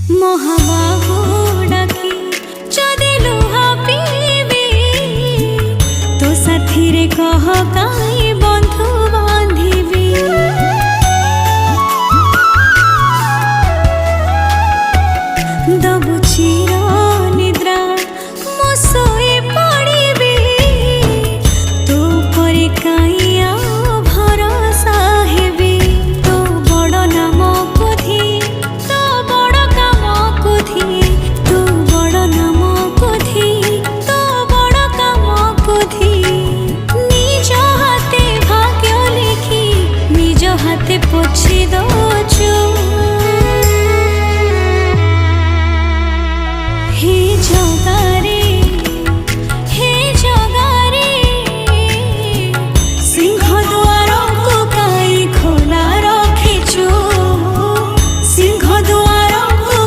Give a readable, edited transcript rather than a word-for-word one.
महाबाहु डाकी जदि लुहा पीबी तो साथी रे कह काई बंधु बांधिबी। दबु